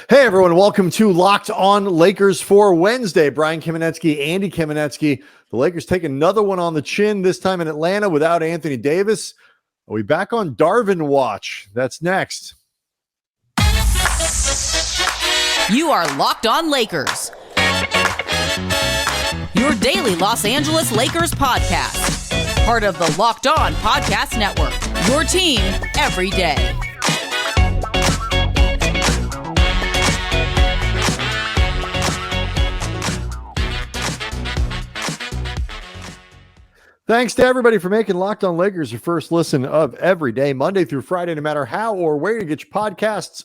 Hey, everyone. Welcome to Locked On Lakers for Wednesday. Brian Kamenetsky, Andy Kamenetsky. The Lakers take another one on the chin, this time in Atlanta without Anthony Davis. Are we back on Darvin watch? That's next. You are Locked On Lakers, your daily Los Angeles Lakers podcast. Part of the Locked On Podcast Network, your team every day. Thanks to everybody for making Locked On Lakers your first listen of every day, Monday through Friday, no matter how or where you get your podcasts.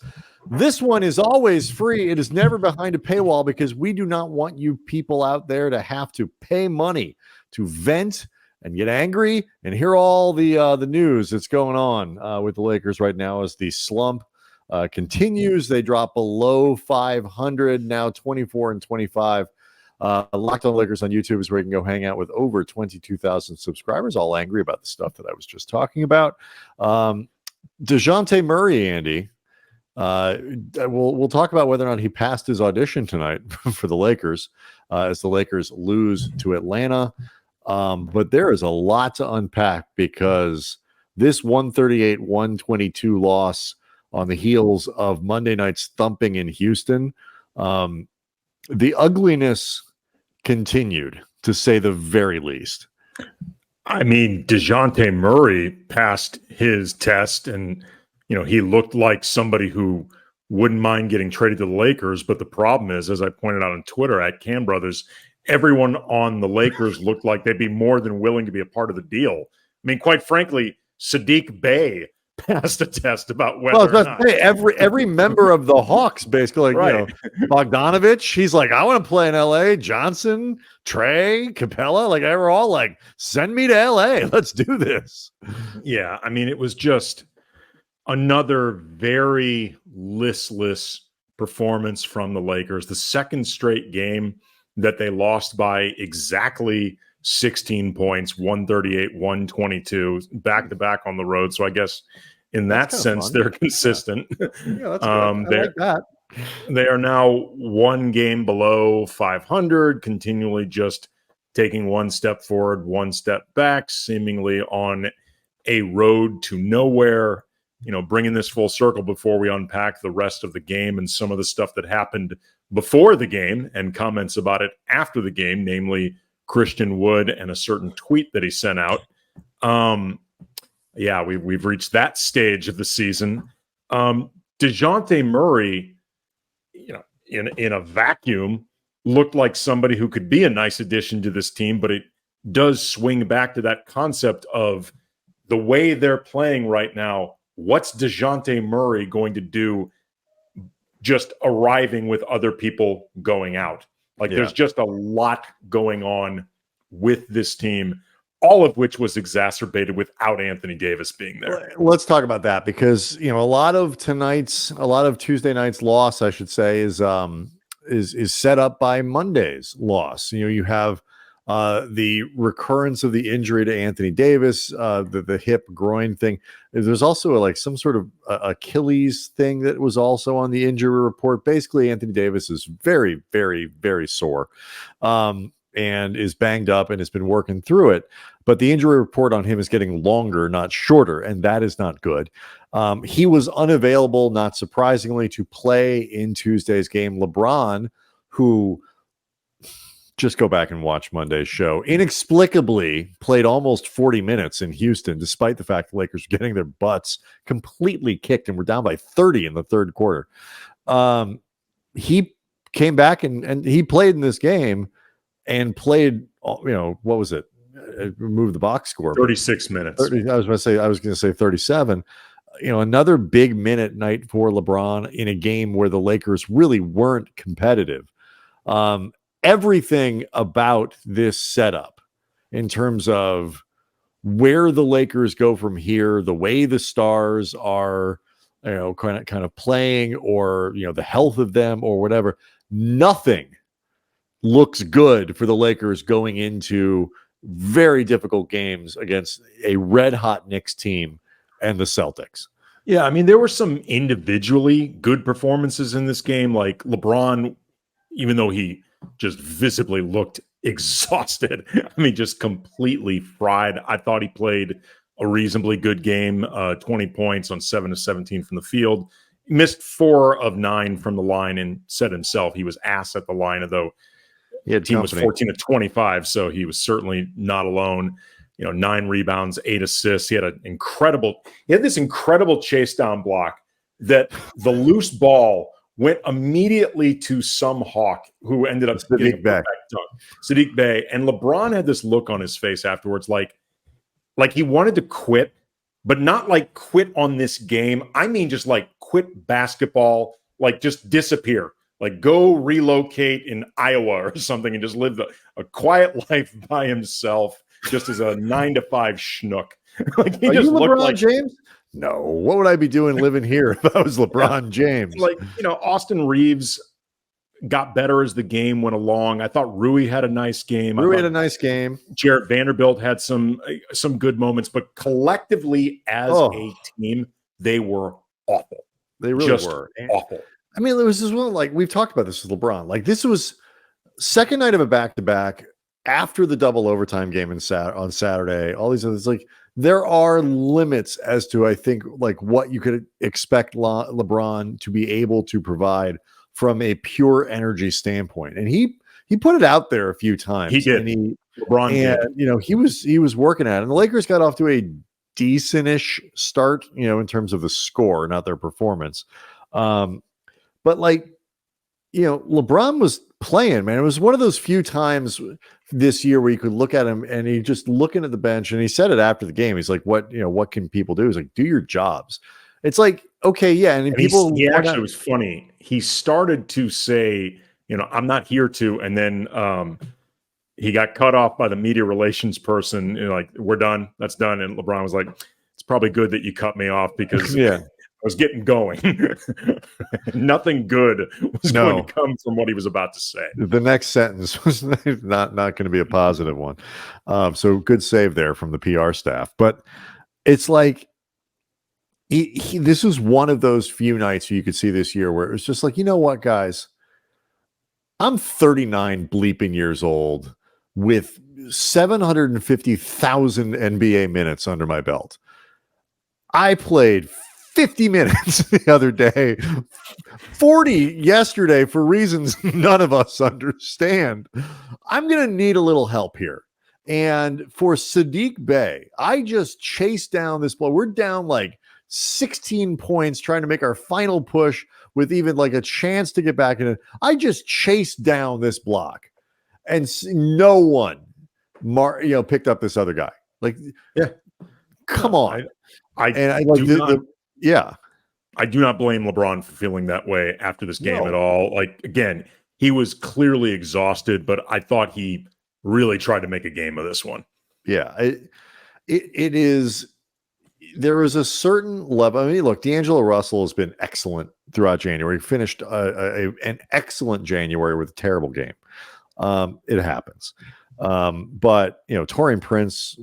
This one is always free. It is never behind a paywall because we do not want you people out there to have to pay money to vent and get angry and hear all the news that's going on with the Lakers right now as the slump continues. They drop below 500, now 24-25. Locked On Lakers on YouTube is where you can go hang out with over 22,000 subscribers, all angry about the stuff that I was just talking about. Dejounte Murray, Andy, we'll talk about whether or not he passed his audition tonight for the Lakers as the Lakers lose to Atlanta. But there is a lot to unpack because this 138-122 loss on the heels of Monday night's thumping in Houston, the ugliness continued, to say the very least. I mean, Dejounte Murray passed his test, and he looked like somebody who wouldn't mind getting traded to the Lakers. But the problem is, as I pointed out on Twitter at Cam Brothers, everyone on the Lakers looked like they'd be more than willing to be a part of the deal. I mean, quite frankly, Sadiq Bey passed a test about whether or not. Every member of the Hawks, basically, right. Bogdanovich, he's like, I want to play in LA. Johnson, Trae, Capella, they were all like, send me to LA. Let's do this. Yeah, I mean, it was just another very listless performance from the Lakers. The second straight game that they lost by exactly 16 points, 138-122, back-to-back on the road. So I guess in that sense, they're consistent. Yeah, that's good. I like that. They are now one game below 500, continually just taking one step forward, one step back, seemingly on a road to nowhere. Bringing this full circle before we unpack the rest of the game and some of the stuff that happened before the game and comments about it after the game, namely Christian Wood and a certain tweet that he sent out. We've reached that stage of the season. Dejounte Murray, in a vacuum, looked like somebody who could be a nice addition to this team, but it does swing back to that concept of the way they're playing right now. What's Dejounte Murray going to do just arriving with other people going out? There's just a lot going on with this team, all of which was exacerbated without Anthony Davis being there. Let's talk about that because, a lot of Tuesday night's loss, I should say, is set up by Monday's loss. You have the recurrence of the injury to Anthony Davis, the hip groin thing. There's also some sort of Achilles thing that was also on the injury report. Basically, Anthony Davis is very, very, very sore and is banged up and has been working through it. But the injury report on him is getting longer, not shorter, and that is not good. He was unavailable, not surprisingly, to play in Tuesday's game. LeBron, who... just go back and watch Monday's show, inexplicably played almost 40 minutes in Houston, despite the fact the Lakers were getting their butts completely kicked and were down by 30 in the third quarter. He came back and he played in this game and played, what was it? Remove the box score. 36 minutes. 30, I was going to say 37. Another big minute night for LeBron in a game where the Lakers really weren't competitive. Everything about this setup in terms of where the Lakers go from here, the way the stars are, kind of playing, or, the health of them or whatever, nothing looks good for the Lakers going into very difficult games against a red hot Knicks team and the Celtics. Yeah, I mean, there were some individually good performances in this game. Like LeBron, even though he just visibly looked exhausted, I mean, just completely fried. I thought he played a reasonably good game, 20 points on 7 of 17 from the field. Missed 4 of 9 from the line and said himself he was ass at the line, although He had team company. was 14 of 25, so he was certainly not alone. 9 rebounds, 8 assists. He had this incredible chase down block that the loose ball went immediately to some hawk who ended up getting a dunk. Saddiq Bey. And LeBron had this look on his face afterwards, like he wanted to quit, but not like quit on this game. I mean, just like quit basketball, like just disappear. Like go relocate in Iowa or something and just live a quiet life by himself, just as a 9-to-5 schnook. Like he Are just you looked LeBron like James? No. What would I be doing living here if I was LeBron James? like Austin Reaves got better as the game went along. I thought Rui had a nice game. Rui had a nice game. Jarred Vanderbilt had some good moments, but collectively as a team, they were awful. They really just were awful. I mean, there was this one, like we've talked about this with LeBron. Like this was second night of a back-to-back after the double overtime game on Saturday. All these others, like there are limits as to, I think, like what you could expect LeBron to be able to provide from a pure energy standpoint. And he put it out there a few times. He did. LeBron did. He was working at it. And the Lakers got off to a decent-ish start, in terms of the score, not their performance. But LeBron was playing, man. It was one of those few times this year where you could look at him and he just looking at the bench, and he said it after the game. He's like, what can people do? He's like, do your jobs. It's like, okay, yeah. And people, he actually was funny. He started to say, I'm not here to, and then he got cut off by the media relations person. Like, we're done. That's done. And LeBron was like, it's probably good that you cut me off because I was getting going. Nothing good was going to come from what he was about to say. The next sentence was not going to be a positive one. So good save there from the PR staff. But it's like this was one of those few nights you could see this year where it was just like, you know what, guys? I'm 39 bleeping years old with 750,000 NBA minutes under my belt. I played 50 minutes the other day, 40 yesterday for reasons none of us understand. I'm going to need a little help here. And for Saddiq Bey, I just chased down this ball. We're down like 16 points trying to make our final push with even like a chance to get back in it. I just chased down this block and no one picked up this other guy. Like, come on. I do not blame LeBron for feeling that way after this game at all. Like, again, he was clearly exhausted, but I thought he really tried to make a game of this one. Yeah, it is. There is a certain level. I mean, look, D'Angelo Russell has been excellent throughout January. He finished an excellent January with a terrible game. It happens. But Taurean Prince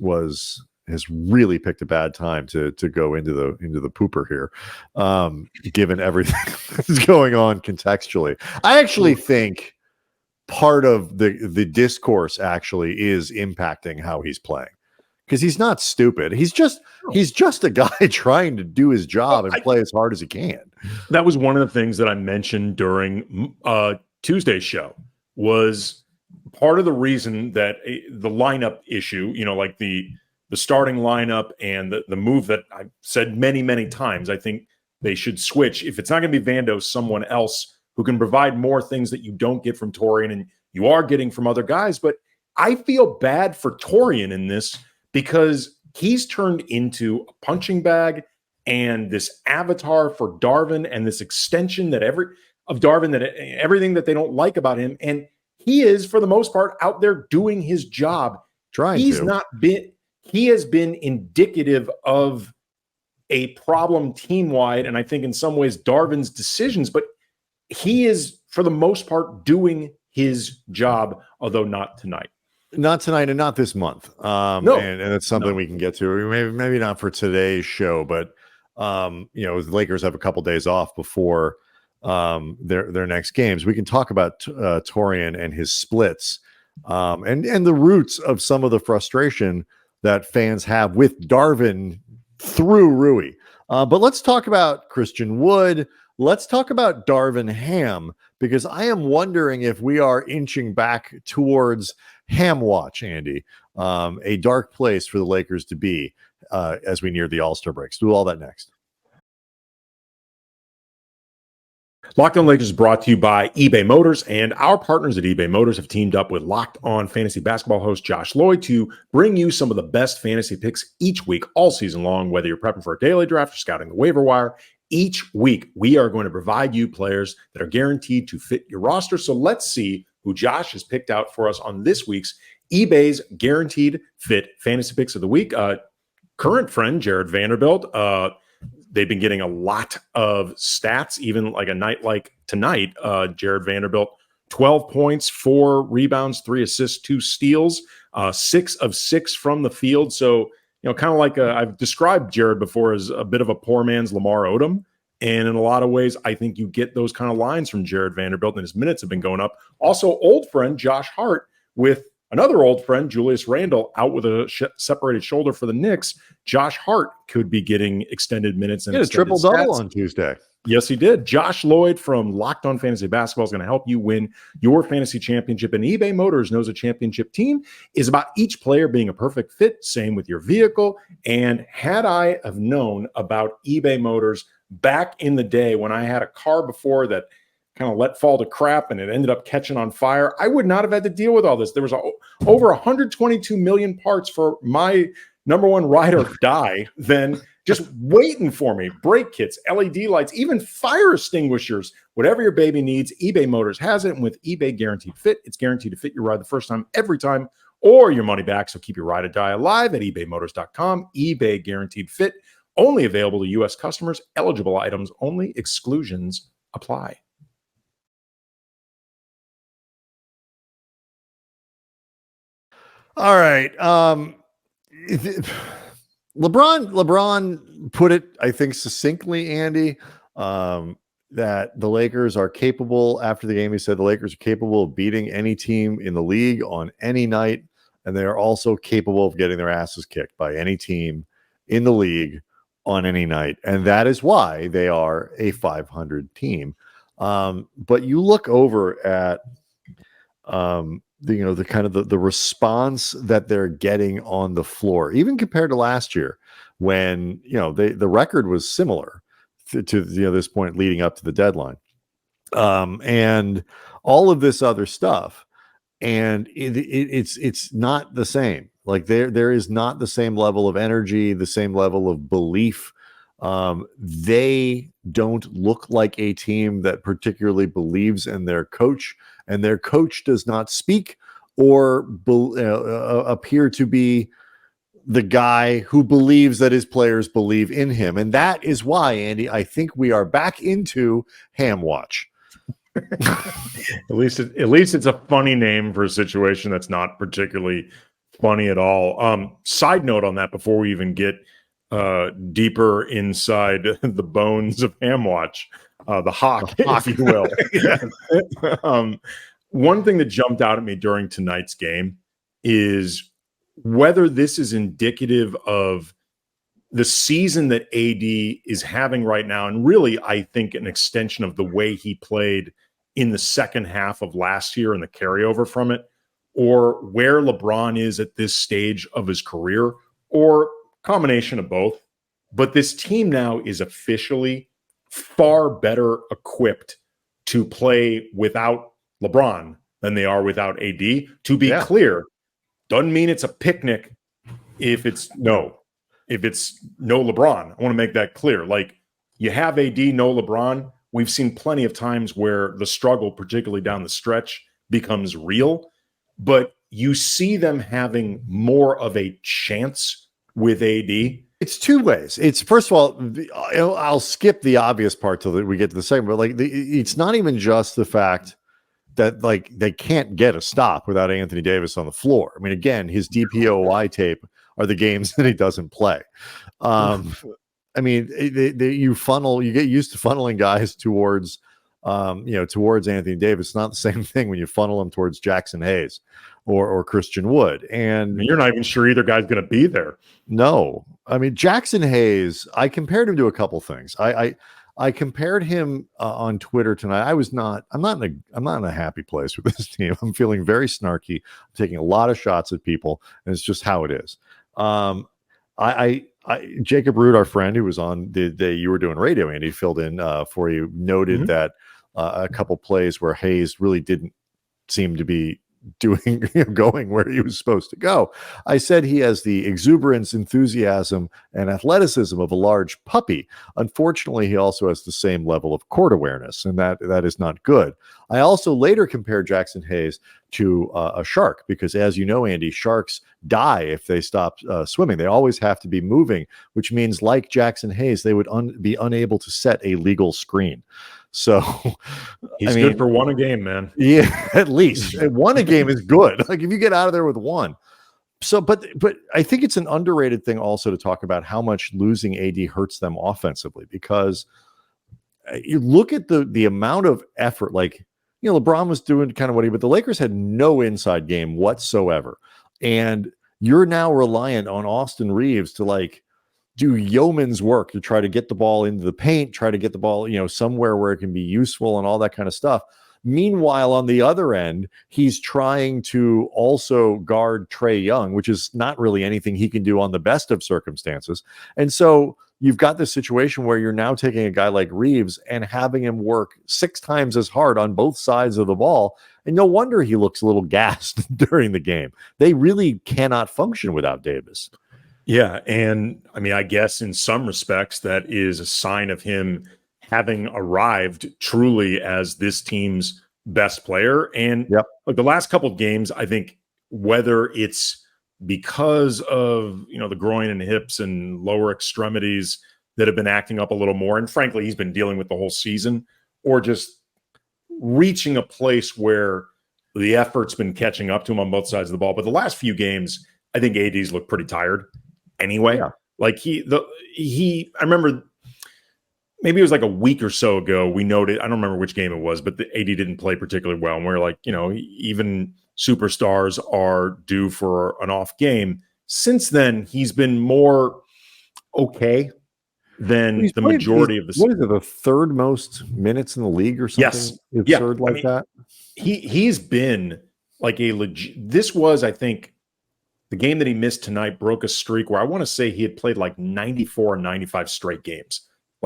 has really picked a bad time to go into the pooper here, given everything that's going on contextually. I actually think part of the discourse actually is impacting how he's playing, because he's not stupid. He's just a guy trying to do his job and play as hard as he can. That was one of the things that I mentioned during Tuesday's show. Was part of the reason that the lineup issue, like the starting lineup and the move that I've said many, many times, I think they should switch. If it's not going to be Vando, someone else who can provide more things that you don't get from Taurean and you are getting from other guys. But I feel bad for Taurean in this because he's turned into a punching bag and this avatar for Darvin and this extension that everything that they don't like about him. And he is, for the most part, out there doing his job. He has been indicative of a problem team-wide, and I think in some ways Darvin's decisions, but he is, for the most part, doing his job, although not tonight. Not tonight and not this month. And that's something we can get to. Maybe not for today's show, but The Lakers have a couple days off before their next games. We can talk about Taurean and his splits, and the roots of some of the frustration that fans have with Darvin through Rui. But let's talk about Christian Wood. Let's talk about Darvin Ham, because I am wondering if we are inching back towards Ham watch, Andy, a dark place for the Lakers to be as we near the All-Star breaks. Do all that next. Locked On Lakers is brought to you by eBay Motors, and our partners at eBay Motors have teamed up with Locked On Fantasy Basketball host Josh Lloyd to bring you some of the best fantasy picks each week, all season long, whether you're prepping for a daily draft or scouting the waiver wire. Each week, we are going to provide you players that are guaranteed to fit your roster. So let's see who Josh has picked out for us on this week's eBay's Guaranteed Fit Fantasy Picks of the Week. Current friend, Jarred Vanderbilt. They've been getting a lot of stats, even like a night like tonight. Jarred Vanderbilt, 12 points, 4 rebounds, 3 assists, 2 steals, 6 of 6 from the field. So, kind of like I've described Jarred before as a bit of a poor man's Lamar Odom. And in a lot of ways, I think you get those kind of lines from Jarred Vanderbilt, and his minutes have been going up. Also, old friend Josh Hart with another old friend, Julius Randle, out with a separated shoulder for the Knicks. Josh Hart could be getting extended minutes. And a triple-double on Tuesday. Yes, he did. Josh Lloyd from Locked On Fantasy Basketball is going to help you win your fantasy championship. And eBay Motors knows a championship team is about each player being a perfect fit. Same with your vehicle. And had I have known about eBay Motors back in the day when I had a car before that kind of let fall to crap and it ended up catching on fire, I would not have had to deal with all this. There was over 122 million parts for my number one ride or die then just waiting for me. Brake kits, LED lights, even fire extinguishers, whatever your baby needs, eBay Motors has it. And with eBay Guaranteed Fit, it's guaranteed to fit your ride the first time, every time, or your money back. So keep your ride or die alive at ebaymotors.com. eBay Guaranteed Fit, only available to U.S. customers, eligible items only, exclusions apply. All right. LeBron put it, I think, succinctly, Andy, that the Lakers are capable. After the game, he said the Lakers are capable of beating any team in the league on any night, and they are also capable of getting their asses kicked by any team in the league on any night, and that is why they are a 500 team. But you look over at the kind of the response that they're getting on the floor, even compared to last year when the record was similar to this point leading up to the deadline, and all of this other stuff, and it's not the same. Like there is not the same level of energy, the same level of belief. They don't look like a team that particularly believes in their coach, and their coach does not speak or appear to be the guy who believes that his players believe in him. And that is why, Andy, I think we are back into Ham watch. At least it's a funny name for a situation that's not particularly funny at all. Side note on that, before we even get deeper inside the bones of Ham watch, the hawk, if you will. One thing that jumped out at me during tonight's game is whether this is indicative of the season that AD is having right now, and really, I think, an extension of the way he played in the second half of last year and the carryover from it, or where LeBron is at this stage of his career, or combination of both. But this team now is officially far better equipped to play without LeBron than they are without AD. To be clear, doesn't mean it's a picnic if it's no LeBron. I want to make that clear. Like, you have AD, no LeBron. We've seen plenty of times where the struggle, particularly down the stretch, becomes real. But you see them having more of a chance with AD. It's two ways. It's, first of all, I'll skip the obvious part till we get to the second, but it's not even just the fact that they can't get a stop without Anthony Davis on the floor. I mean, again, his DPOY tape are the games that he doesn't play. I mean, you get used to funneling guys towards, towards Anthony Davis. It's not the same thing when you funnel them towards Jackson Hayes or Christian Wood. And You're not even sure either guy's going to be there. no, I mean, Jackson Hayes, I compared him to a couple things. I compared him on Twitter tonight. I'm not in a happy place with this team. I'm feeling very snarky. I'm taking a lot of shots at people, and it's just how it is. Jacob Root, our friend who was on the day you were doing radio, Andy, filled in for you, noted that a couple plays where Hayes really didn't seem to be going where he was supposed to go. I said he has the exuberance, enthusiasm, and athleticism of a large puppy. Unfortunately, he also has the same level of court awareness, and that is not good. I also later compared Jackson Hayes to a shark because, as you know, Andy, sharks die if they stop swimming. They always have to be moving, which means, like Jackson Hayes, they would be unable to set a legal screen. So he's good for one a game, man. Yeah, at least one a game is good. Like if you get out of there with one. So, but I think it's an underrated thing also to talk about how much losing AD hurts them offensively, because you look at the amount of effort. Like, LeBron was doing kind of but the Lakers had no inside game whatsoever, and you're now reliant on Austin Reaves to do yeoman's work to try to get the ball into the paint, try to get the ball, somewhere where it can be useful and all that kind of stuff. Meanwhile, on the other end, he's trying to also guard Trae Young, which is not really anything he can do on the best of circumstances. And so you've got this situation where you're now taking a guy like Reaves and having him work 6 times as hard on both sides of the ball. And no wonder he looks a little gassed during the game. They really cannot function without Davis. Yeah, and I mean, I guess in some respects that is a sign of him having arrived truly as this team's best player. And the last couple of games, I think, whether it's because of the groin and hips and lower extremities that have been acting up a little more, and frankly, he's been dealing with the whole season, or just reaching a place where the effort's been catching up to him on both sides of the ball. But the last few games, I think AD's looked pretty tired. Anyway, I remember maybe it was like a week or so ago, we noted, I don't remember which game it was, but the AD didn't play particularly well. And we're like, even superstars are due for an off game. Since then, he's been more okay than the majority of the season. What is it, the third most minutes in the league or something? Yes. Absurd that? He's been like a legit, this was, I think, the game that he missed tonight broke a streak where I want to say he had played like 94 or 95 straight games.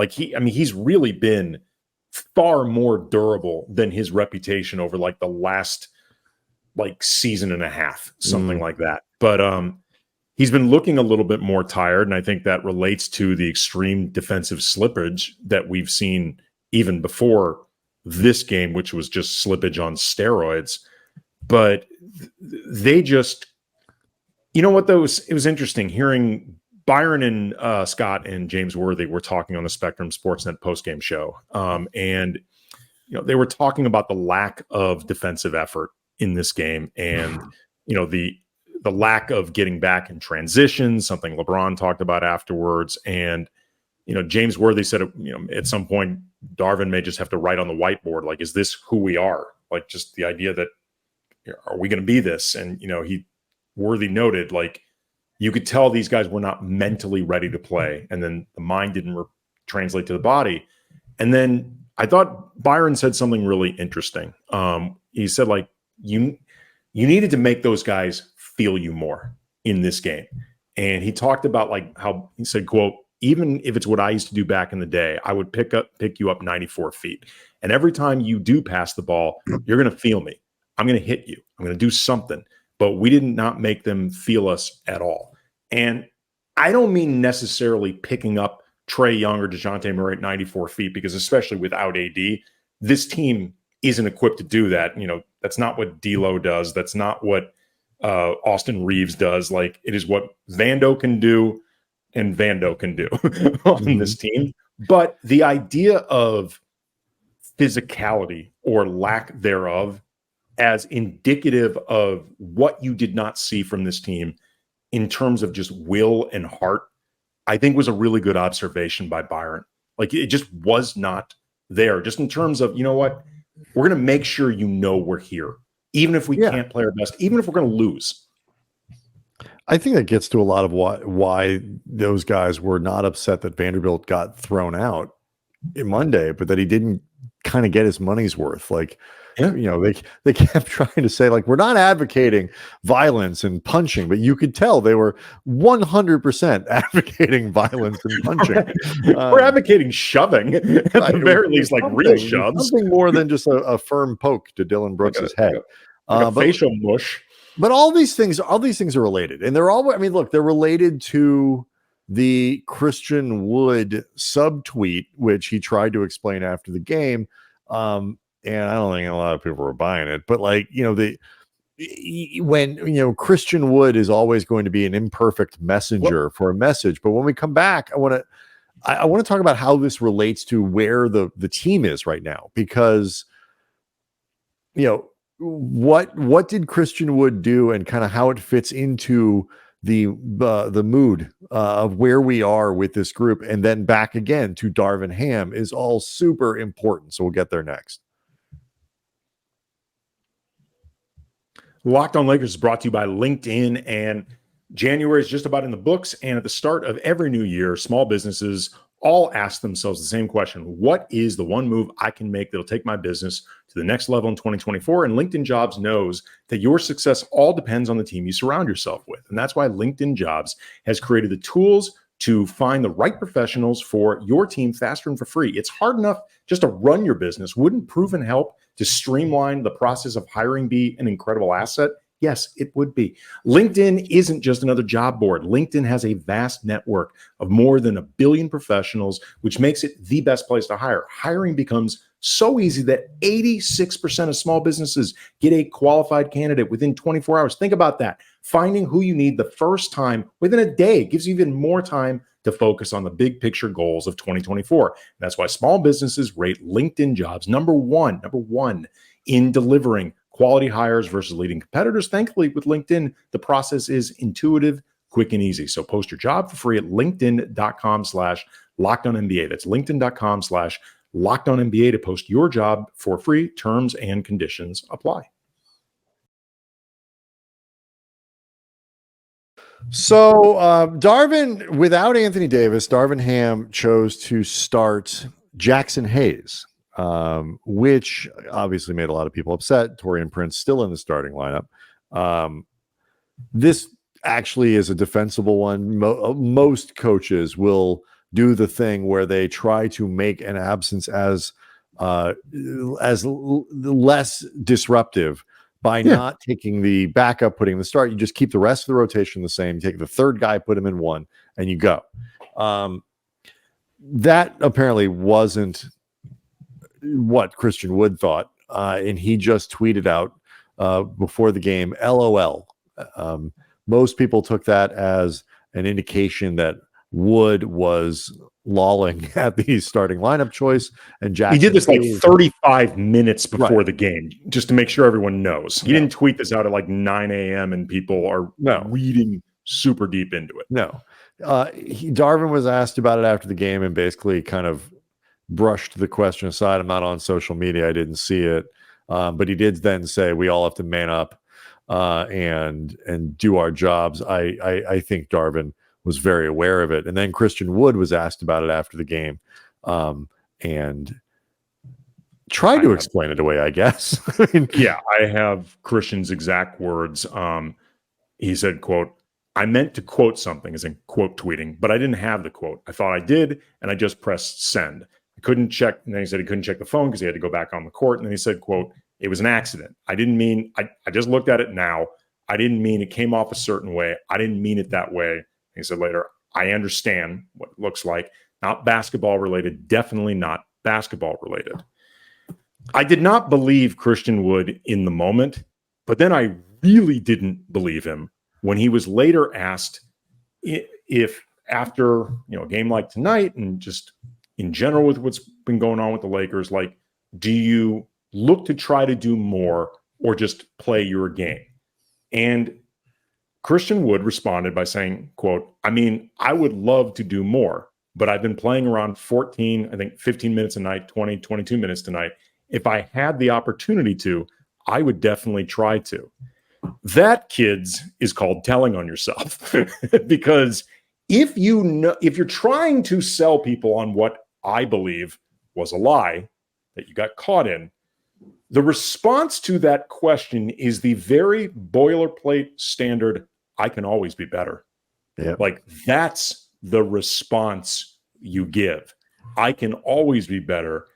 He's really been far more durable than his reputation over the last season and a half, something like that. But he's been looking a little bit more tired, and I think that relates to the extreme defensive slippage that we've seen even before this game, which was just slippage on steroids. But they just, what though, it was interesting hearing Byron and Scott and James Worthy were talking on the Spectrum Sportsnet postgame show. And they were talking about the lack of defensive effort in this game, and the lack of getting back in transition, something LeBron talked about afterwards. And James Worthy said, at some point, Darvin may just have to write on the whiteboard, is this who we are? Just the idea that, are we going to be this? And Worthy noted, you could tell these guys were not mentally ready to play, and then the mind didn't translate to the body. And then I thought Byron said something really interesting. He said, you needed to make those guys feel you more in this game. And he talked about how he said, quote, even if it's what I used to do back in the day, I would pick you up 94 feet. And every time you do pass the ball, you're going to feel me. I'm going to hit you. I'm going to do something. But we did not make them feel us at all. And I don't mean necessarily picking up Trae Young or Dejounte Murray at 94 feet, because especially without AD, this team isn't equipped to do that. That's not what D'Lo does. That's not what Austin Reaves does. It is what Vando can do and Vando can do on this team. But the idea of physicality or lack thereof as indicative of what you did not see from this team in terms of just will and heart, I think was a really good observation by Byron. Like, it just was not there, just in terms of, you know what, we're going to make sure we're here, even if we can't play our best, even if we're going to lose. I think that gets to a lot of why those guys were not upset that Vanderbilt got thrown out in Monday, but that he didn't kind of get his money's worth. Like, they kept trying to say, like, we're not advocating violence and punching, but you could tell they were 100% advocating violence and punching. We're advocating shoving, at the very least, like real shoves. Something more than just a firm poke to Dylan Brooks's head. Like a facial mush. But all these things are related, and they're all. I mean, look, they're related to the Christian Wood subtweet, which he tried to explain after the game. And I don't think a lot of people were buying it, but like, when Christian Wood is always going to be an imperfect messenger for a message. But when we come back, I want to talk about how this relates to where the team is right now, because what did Christian Wood do, and kind of how it fits into the mood of where we are with this group, and then back again to Darvin Ham is all super important. So we'll get there next. Locked On Lakers is brought to you by LinkedIn, and January is just about in the books. And at the start of every new year, small businesses all ask themselves the same question: what is the one move I can make that'll take my business to the next level in 2024? And LinkedIn Jobs knows that your success all depends on the team you surround yourself with. And that's why LinkedIn Jobs has created the tools to find the right professionals for your team faster and for free. It's hard enough just to run your business. Wouldn't proven help to streamline the process of hiring be an incredible asset? Yes, it would be. LinkedIn isn't just another job board. LinkedIn has a vast network of more than 1 billion professionals, which makes it the best place to hire. Hiring becomes so easy that 86% of small businesses get a qualified candidate within 24 hours. Think about that. Finding who you need the first time within a day gives you even more time to focus on the big picture goals of 2024. That's why small businesses rate LinkedIn Jobs number one in delivering quality hires versus leading competitors. Thankfully, with LinkedIn, the process is intuitive, quick, and easy. So post your job for free at linkedin.com/LockedOnNBA. That's linkedin.com/LockedOnNBA to post your job for free. Terms and conditions apply. So Darvin, without Anthony Davis, Darvin Ham chose to start Jackson Hayes, which obviously made a lot of people upset. Taurean Prince still in the starting lineup. This actually is a defensible one. Most coaches will do the thing where they try to make an absence as less disruptive by not taking the backup, putting the start. You just keep the rest of the rotation the same. You take the third guy, put him in one, and you go. That apparently wasn't what Christian Wood thought, and he just tweeted out before the game, LOL. Most people took that as an indication that Wood was lolling at the starting lineup choice, and Jackson. He did this like 35 minutes before the game, just to make sure everyone knows. He didn't tweet this out at like 9 a.m. and people are reading super deep into it. No. Darvin was asked about it after the game and basically kind of brushed the question aside. I'm not on social media. I didn't see it. But he did then say we all have to man up and do our jobs. I think Darvin was very aware of it. And then Christian Wood was asked about it after the game and tried to explain it away, I guess. I have Christian's exact words. He said, quote, "I meant to quote something," as in quote tweeting, but I didn't have the quote. I thought I did, and I just pressed send. I couldn't check. And then he said he couldn't check the phone because he had to go back on the court. And then he said, quote, "It was an accident. I didn't mean, I just looked at it now. I didn't mean it came off a certain way. I didn't mean it that way." He said later, "I understand what it looks like. Not basketball related. Definitely not basketball related." I did not believe Christian Wood in the moment, but then I really didn't believe him when he was later asked if after a game like tonight and just in general with what's been going on with the Lakers, like, do you look to try to do more or just play your game? And Christian Wood responded by saying, quote, I mean, I would love to do more, but I've been playing around 14, I think 15 minutes a night, 20, 22 minutes tonight. If I had the opportunity to, I would definitely try to. That, kids, is called telling on yourself. Because if you're trying to sell people on what I believe was a lie that you got caught in, the response to that question is the very boilerplate standard, I can always be better. Yep. Like, that's the response you give. I can always be better.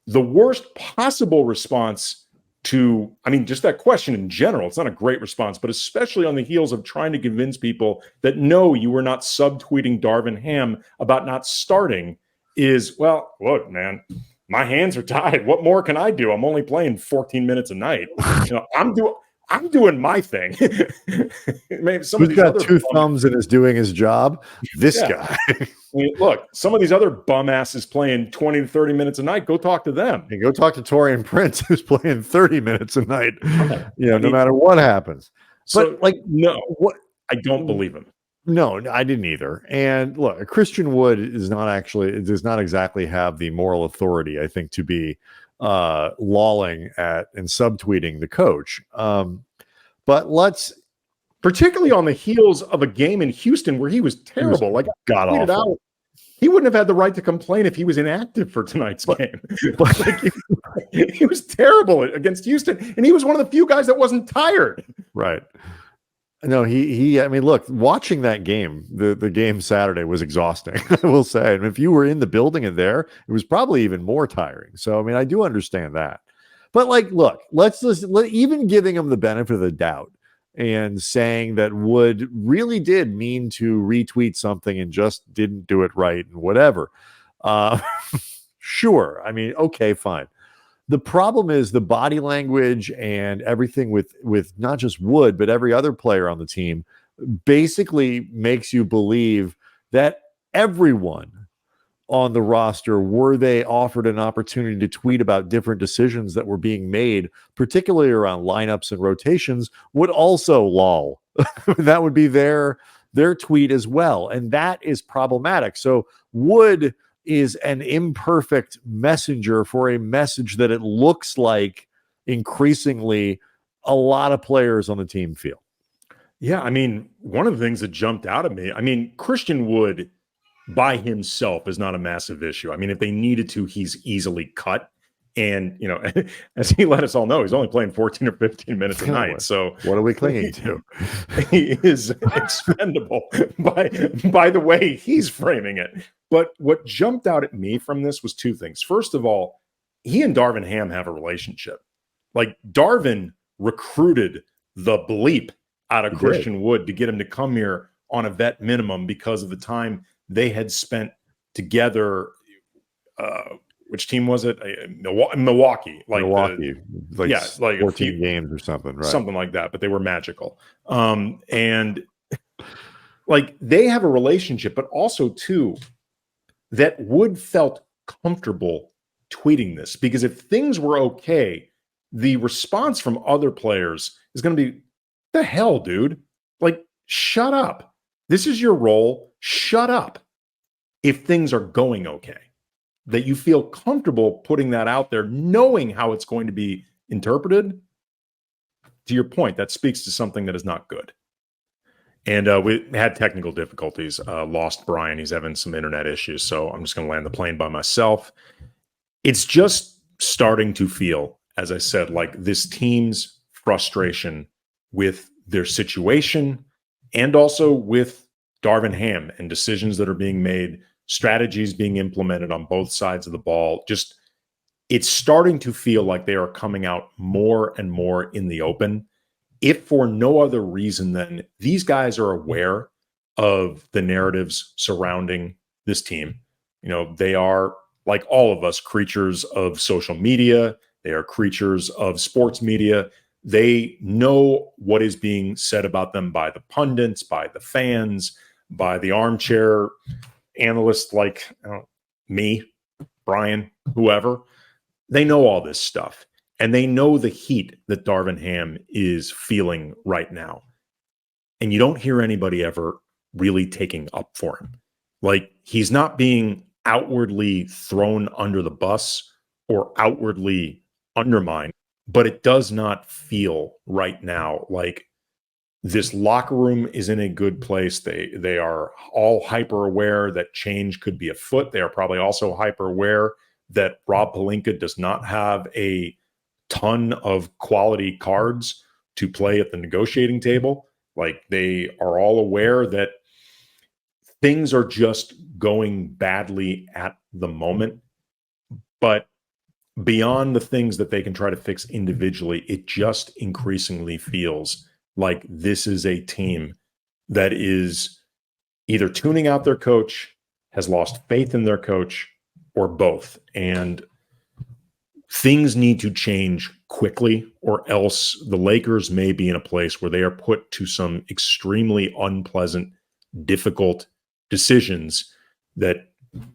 The worst possible response to, I mean, just that question in general, it's not a great response, but especially on the heels of trying to convince people that no, you were not subtweeting Darvin Ham about not starting, is, well, look, man, my hands are tied. What more can I do? I'm only playing 14 minutes a night. I'm doing my thing. Maybe Who's got two thumbs and is doing his job? This guy. I mean, look, some of these other bum asses playing 20 to 30 minutes a night, go talk to them. And go talk to Taurean Prince, who's playing 30 minutes a night, no matter what happens. So, but I don't believe him. No, I didn't either. And look, Christian Wood does not exactly have the moral authority, I think, to be lolling at and subtweeting the coach. But let's, particularly on the heels of a game in Houston where he was terrible, like god awful. He wouldn't have had the right to complain if he was inactive for tonight's game. But he was terrible against Houston, and he was one of the few guys that wasn't tired. Right. No, I mean, look, watching that game, the game Saturday was exhausting, I will say. And if you were in the building and there, it was probably even more tiring. So, I mean, I do understand that. But look, let's even giving him the benefit of the doubt and saying that Wood really did mean to retweet something and just didn't do it right and whatever. Sure. I mean, okay, fine. The problem is the body language and everything with not just Wood, but every other player on the team basically makes you believe that everyone on the roster, were they offered an opportunity to tweet about different decisions that were being made, particularly around lineups and rotations, would also lol. That would be their tweet as well. And that is problematic. So Wood is an imperfect messenger for a message that it looks like increasingly a lot of players on the team feel. Yeah, I mean, one of the things that jumped out at me, I mean, Christian Wood by himself is not a massive issue. I mean, if they needed to, he's easily cut. And, as he let us all know, he's only playing 14 or 15 minutes a night. So what are we clinging to? He is expendable by the way he's framing it. But what jumped out at me from this was two things. First of all, he and Darvin Ham have a relationship. Like, Darvin recruited the bleep out of Christian Wood to get him to come here on a vet minimum because of the time they had spent together. Which team was it? Milwaukee. Milwaukee. 14 few games or something, right? Something like that, but they were magical. And they have a relationship, but also too, that Wood felt comfortable tweeting this, because if things were okay, the response from other players is going to be, the hell, dude? Shut up. This is your role. Shut up. If things are going okay, that you feel comfortable putting that out there, knowing how it's going to be interpreted. To your point, that speaks to something that is not good. And we had technical difficulties, lost Brian. He's having some internet issues. So I'm just going to land the plane by myself. It's just starting to feel, as I said, like this team's frustration with their situation and also with Darvin Ham and decisions that are being made, strategies being implemented on both sides of the ball. Just, it's starting to feel like they are coming out more and more in the open, if for no other reason than these guys are aware of the narratives surrounding this team. They are, like all of us, creatures of social media. They are creatures of sports media. They know what is being said about them by the pundits, by the fans, by the armchair analysts like me, Brian, whoever. They know all this stuff, and they know the heat that Darvin Ham is feeling right now. and you don't hear anybody ever really taking up for him. Like, he's not being outwardly thrown under the bus or outwardly undermined, but it does not feel right now like this locker room is in a good place. They are all hyper aware that change could be afoot. They are probably also hyper aware that Rob Pelinka does not have a ton of quality cards to play at the negotiating table. Like, they are all aware that things are just going badly at the moment, but beyond the things that they can try to fix individually, it just increasingly feels like this is a team that is either tuning out their coach, has lost faith in their coach, or both. And things need to change quickly, or else the Lakers may be in a place where they are put to some extremely unpleasant, difficult decisions that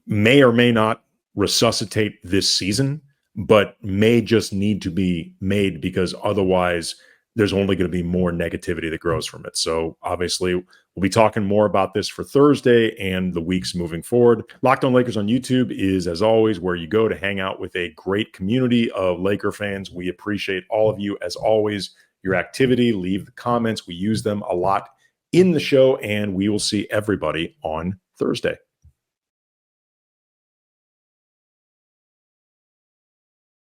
may or may not resuscitate this season, but may just need to be made, because otherwise there's only going to be more negativity that grows from it. So obviously we'll be talking more about this for Thursday and the weeks moving forward. Locked On Lakers on YouTube is, as always, where you go to hang out with a great community of Laker fans. We appreciate all of you, as always, your activity. Leave the comments. We use them a lot in the show, and we will see everybody on Thursday.